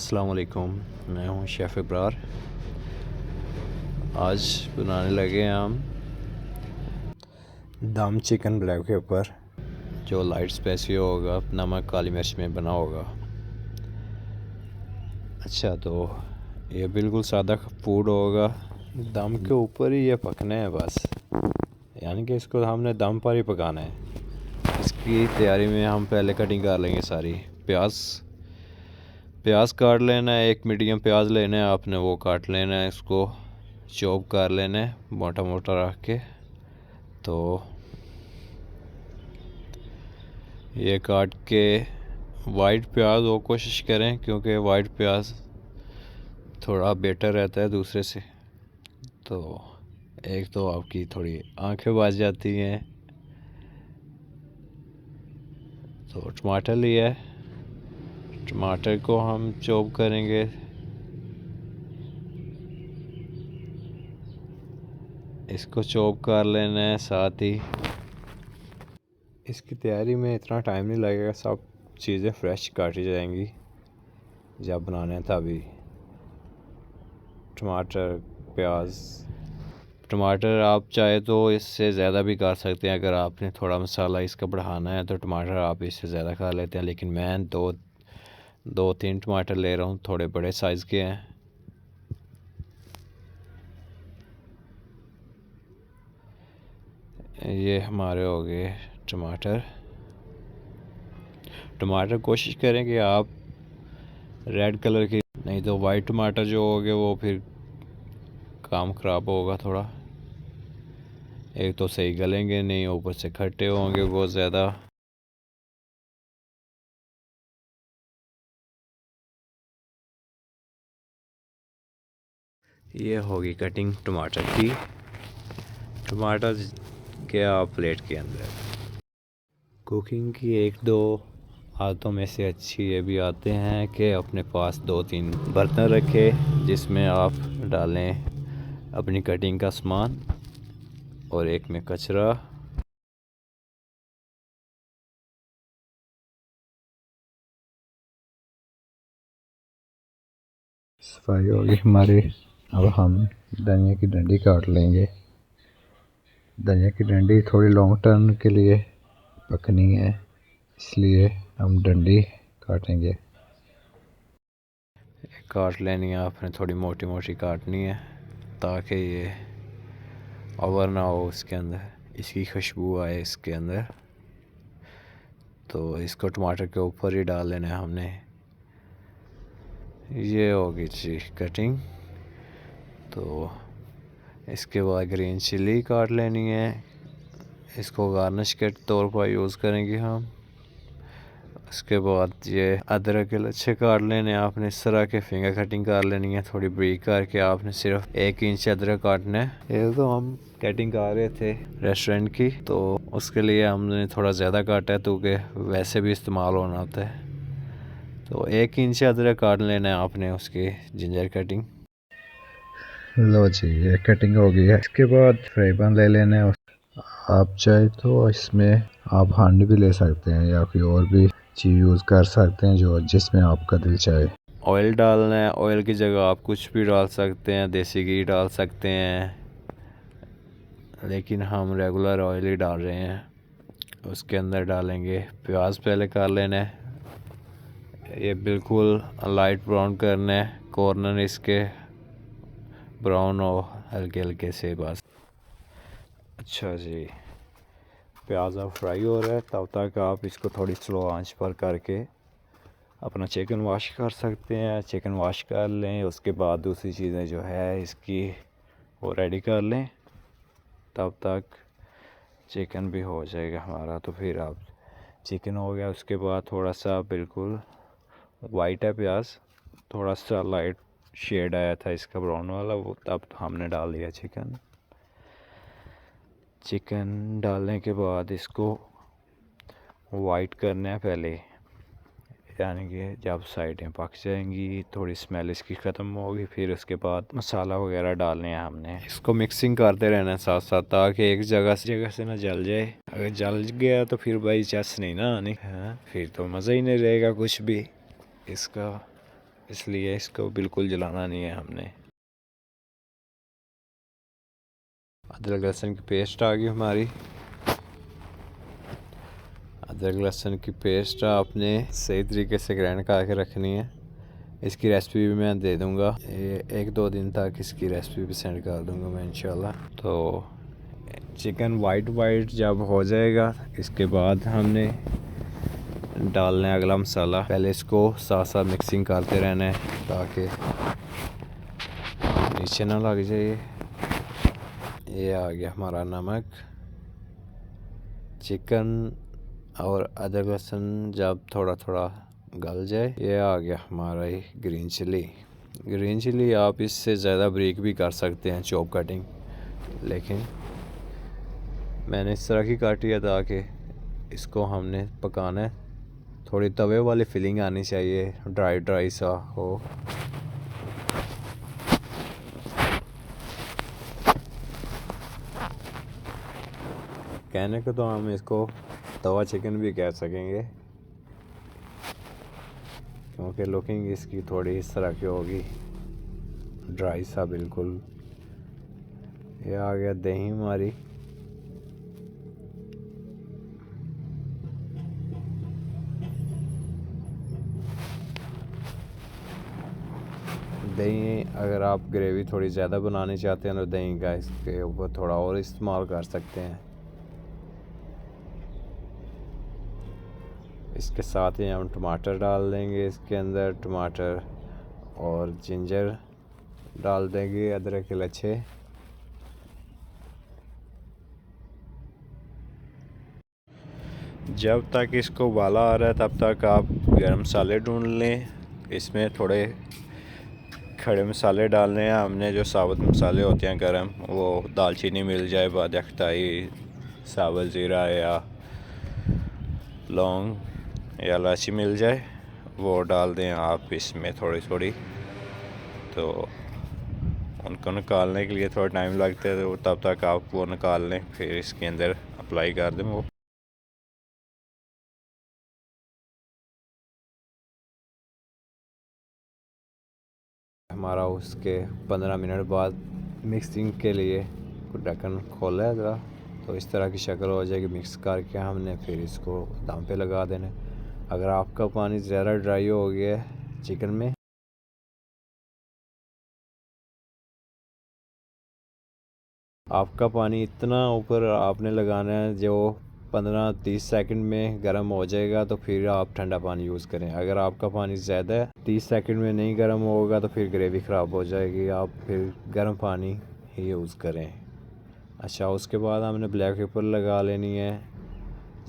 अस्सलाम वालेकुम। मैं हूं शेफ़ इब्रार। आज बनाने लगे हैं हम दम चिकन ब्लैक पेपर, जो लाइट स्पाइसी होगा, नमक काली मिर्च में बना होगा। अच्छा, तो ये बिल्कुल सादा फूड होगा। दम के ऊपर ही ये पकने है बस, यानी कि इसको हमने दम पर ही पकाना है। इसकी तैयारी में हम पहले कटिंग कर लेंगे सारी। प्याज काट लेना है, एक मीडियम प्याज लेना है आपने, वो काट लेना है। इसको चॉप कर लेना है मोटा मोटा रख के। तो ये काट के वाइट प्याज वो कोशिश करें, क्योंकि वाइट प्याज थोड़ा बेटर रहता है दूसरे से। तो एक तो आपकी थोड़ी आंखें बच जाती हैं। तो टमाटर लिया है, टमाटर को हम चॉप करेंगे। इसको चॉप कर लेना है। साथ ही इसकी तैयारी में इतना टाइम नहीं लगेगा, सब चीज़ें फ्रेश काटी जाएंगी जब बनाने हैं तभी। टमाटर, प्याज, टमाटर आप चाहे तो इससे ज़्यादा भी कर सकते हैं। अगर आपने थोड़ा मसाला इसका बढ़ाना है तो टमाटर आप इससे ज़्यादा खा लेते हैं, लेकिन मैं दो तीन टमाटर ले रहा हूँ, थोड़े बड़े साइज़ के हैं। ये हमारे हो गए टमाटर। टमाटर कोशिश करें कि आप रेड कलर की, नहीं तो वाइट टमाटर जो होगे वो फिर काम ख़राब होगा थोड़ा। एक तो सही गलेंगे नहीं, ऊपर से खट्टे होंगे बहुत ज़्यादा। ये होगी कटिंग टमाटर की। टमाटर के आप प्लेट के अंदर। कुकिंग की एक दो आदतों में से अच्छी ये भी आते हैं कि अपने पास 2-3 बर्तन रखें, जिसमें आप डालें अपनी कटिंग का सामान, और एक में कचरा। सफाई होगी हमारी। अब हम धनिया की डंडी काट लेंगे। धनिया की डंडी थोड़ी लॉन्ग टर्म के लिए पकनी है, इसलिए हम डंडी काटेंगे। काट लेनी है आपने, थोड़ी मोटी मोटी काटनी है, ताकि ये ओवर ना हो उसके अंदर, इसकी खुशबू आए इसके अंदर। तो इसको टमाटर के ऊपर ही डाल लेना है हमने। ये होगी जी कटिंग। तो इसके बाद ग्रीन चिली काट लेनी है, इसको गार्निश के तौर पर यूज़ करेंगे हम। उसके बाद ये अदरक के लच्छे काट लेने आपने, इस तरह के फिंगर कटिंग कर लेनी है, थोड़ी ब्रीक करके। आपने सिर्फ 1 इंच अदरक काटना है। ये तो हम कटिंग कर रहे थे रेस्टोरेंट की, तो उसके लिए हमने थोड़ा ज़्यादा काटा है, तो कि वैसे भी इस्तेमाल होना होता है। तो 1 इंच अदरक काट लेना है आपने, उसकी जिंजर कटिंग। लो जी, ये कटिंग हो गई है। इसके बाद फ्राई पैन ले लेना है। आप चाहे तो इसमें आप हांडी भी ले सकते हैं, या कोई और भी चीज़ यूज़ कर सकते हैं जो जिसमें आपका दिल चाहे। ऑयल डालना है, ऑयल की जगह आप कुछ भी डाल सकते हैं, देसी घी डाल सकते हैं, लेकिन हम रेगुलर ऑयल ही डाल रहे हैं। उसके अंदर डालेंगे प्याज, पहले कर लेना है। ये बिल्कुल लाइट ब्राउन करना है, कॉर्नर इसके ब्राउन हो हल्के हल्के से बस। अच्छा जी, प्याज अब फ्राई हो रहा है, तब तक आप इसको थोड़ी स्लो आंच पर करके अपना चिकन वॉश कर सकते हैं। चिकन वॉश कर लें, उसके बाद दूसरी चीज़ें जो है इसकी वो रेडी कर लें, तब तक चिकन भी हो जाएगा हमारा। तो फिर आप चिकन हो गया, उसके बाद थोड़ा सा बिल्कुल वाइट है प्याज, थोड़ा सा लाइट शेड आया था इसका ब्राउन वाला, वो तब हमने डाल दिया चिकन। चिकन डालने के बाद इसको वाइट करना है पहले, यानी कि जब साइडें पक जाएंगी, थोड़ी स्मेल इसकी ख़त्म होगी, फिर उसके बाद मसाला वगैरह डालने हैं हमने। इसको मिक्सिंग करते रहना है साथ साथ, ताकि एक जगह से ना जल जाए। अगर जल गया तो फिर भाई चस नहीं ना आनी है, फिर तो मज़ा ही नहीं रहेगा कुछ भी इसका। इसलिए इसको बिल्कुल जलाना नहीं है हमने। अदरक लहसुन की पेस्ट आ गई हमारी। अदरक लहसुन की पेस्ट आपने सही तरीके से ग्राइंड करके रखनी है। इसकी रेसिपी भी मैं दे दूँगा, 1-2 दिन तक इसकी रेसिपी भी सेंड कर दूँगा मैं इंशाल्लाह। तो चिकन वाइट जब हो जाएगा, इसके बाद हमने डालना है अगला मसाला। पहले इसको साथ साथ मिक्सिंग करते रहना है ताकि नीचे ना लग जाए। ये आ गया हमारा नमक। चिकन और अदरक लहसुन जब थोड़ा थोड़ा गल जाए, ये आ गया हमारा ही ग्रीन चिली। आप इससे ज़्यादा ब्रीक भी कर सकते हैं चॉप कटिंग, लेकिन मैंने इस तरह की काटी है ताकि इसको हमने पकाना है। थोड़ी तवे वाली फीलिंग आनी चाहिए, ड्राई सा हो। कहने को तो हम इसको तवा चिकन भी कह सकेंगे, क्योंकि लुकिंग इसकी थोड़ी इस तरह की होगी, ड्राई सा बिल्कुल। ये आ गया दही हमारी। दही अगर आप ग्रेवी थोड़ी ज़्यादा बनानी चाहते हैं तो दही का इसके ऊपर थोड़ा और इस्तेमाल कर सकते हैं। इसके साथ ही हम टमाटर डाल देंगे, इसके अंदर टमाटर और जिंजर डाल देंगे, अदरक के लच्छे। जब तक इसको उबाला आ रहा है तब तक आप गरम मसाले ढूंढ लें। इसमें थोड़े खड़े मसाले डालने हैं हमने, जो साबुत मसाले होते हैं गरम, वो दालचीनी मिल जाए, बादख्ताई, साबुत ज़ीरा या लौंग या इलायची मिल जाए, वो डाल दें आप इसमें थोड़ी। तो उनको निकालने के लिए थोड़ा टाइम लगता है, तो तब तक आप वो निकाल लें, फिर इसके अंदर अप्लाई कर दें वो। हमारा उसके 15 मिनट बाद मिक्सिंग के लिए ढक्कन खोला है ज़रा, तो इस तरह की शक्ल हो जाएगी। मिक्स करके हमने फिर इसको दम पे लगा देना। अगर आपका पानी ज़्यादा ड्राई हो गया है चिकन में, आपका पानी इतना ऊपर आपने लगाना है जो 15-30 सेकंड में गर्म हो जाएगा, तो फिर आप ठंडा पानी यूज़ करें। अगर आपका पानी ज़्यादा है, 30 सेकंड में नहीं गर्म होगा, तो फिर ग्रेवी ख़राब हो जाएगी। आप फिर गर्म पानी ही यूज़ करें। अच्छा, उसके बाद हमने ब्लैक पेपर लगा लेनी है।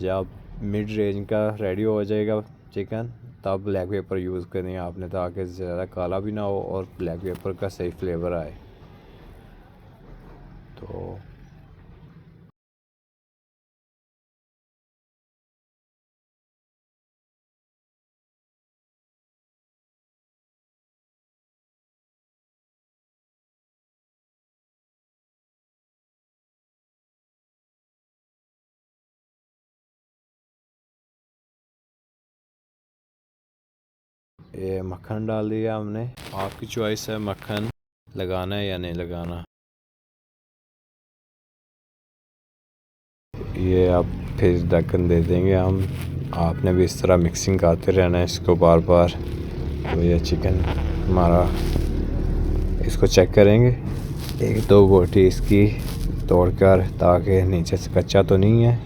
जब मिड रेंज का रेडी हो जाएगा चिकन, तब ब्लैक पेपर यूज़ करनी है आपने, ताकि ज़्यादा काला भी ना हो और ब्लैक पेपर का सही फ्लेवर आए। तो ये मक्खन डाल दिया हमने। आपकी चॉइस है मक्खन लगाना है या नहीं लगाना। ये आप फिर ढक्कन दे देंगे हम। आपने भी इस तरह मिक्सिंग करते रहना है इसको बार बार। तो ये चिकन हमारा, इसको चेक करेंगे 1-2 बोटी इसकी तोड़कर, ताकि नीचे से कच्चा तो नहीं है।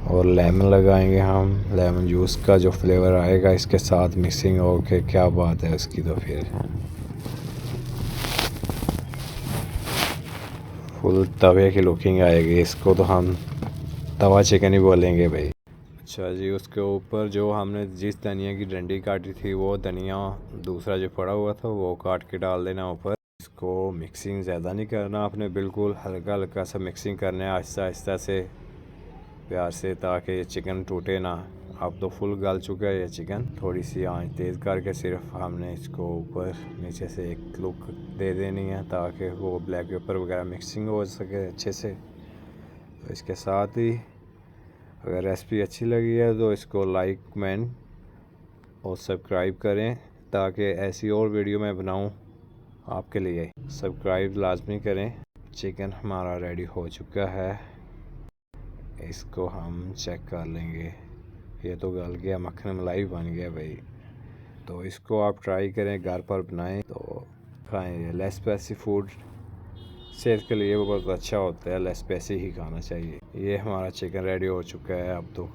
और लेमन लगाएंगे हम, लेमन जूस का जो फ्लेवर आएगा इसके साथ मिक्सिंग हो के, क्या बात है उसकी। तो फिर फुल तवे की लुकिंग आएगी। इसको तो हम तवा चिकन ही बोलेंगे भाई। अच्छा जी, उसके ऊपर जो हमने जिस धनिया की डंडी काटी थी, वो धनिया दूसरा जो पड़ा हुआ था वो काट के डाल देना ऊपर। इसको मिक्सिंग ज़्यादा नहीं करना आपने, बिल्कुल हल्का हल्का सा मिक्सिंग करना है, आहिस्ता आहिस्ता से, प्यार से, ताकि चिकन टूटे ना। अब तो फुल गल चुका है ये चिकन। थोड़ी सी आंच तेज़ करके सिर्फ हमने इसको ऊपर नीचे से एक लुक दे देनी है, ताकि वो ब्लैक पेपर वगैरह मिक्सिंग हो सके अच्छे से। तो इसके साथ ही अगर रेसिपी अच्छी लगी है तो इसको लाइक, कमेंट और सब्सक्राइब करें। ताकि ऐसी और वीडियो मैं बनाऊं आपके लिए। सब्सक्राइब लाजमी करें। चिकन हमारा रेडी हो चुका है, इसको हम चेक कर लेंगे। ये तो गल गया, मक्खन मलाई बन गया भाई। तो इसको आप ट्राई करें, घर पर बनाएं तो खाएं। लेस स्पाइसी फूड सेहत के लिए बहुत अच्छा होता है, लेस स्पाइसी ही खाना चाहिए। ये हमारा चिकन रेडी हो चुका है अब तो।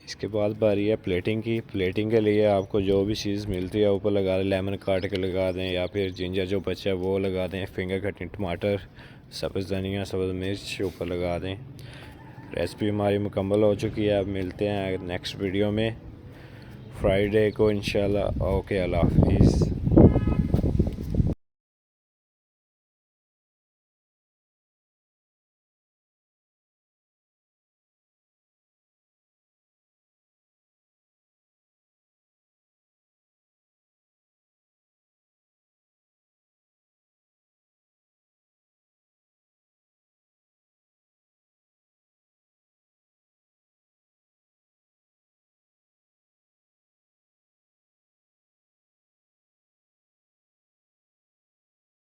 इसके बाद बारी है प्लेटिंग की। प्लेटिंग के लिए आपको जो भी चीज़ मिलती है ऊपर लगा दें। लेमन काट के लगा दें या फिर जिंजर जो बचा है वो लगा दें। फिंगर कटिंग टमाटर, सब्ज़ धनिया, सब्ज़ मिर्च ऊपर लगा दें। रेसिपी हमारी मुकम्मल हो चुकी है। अब मिलते हैं नेक्स्ट वीडियो में फ्राइडे को इंशाल्लाह। ओके, अल्लाह हाफिज़।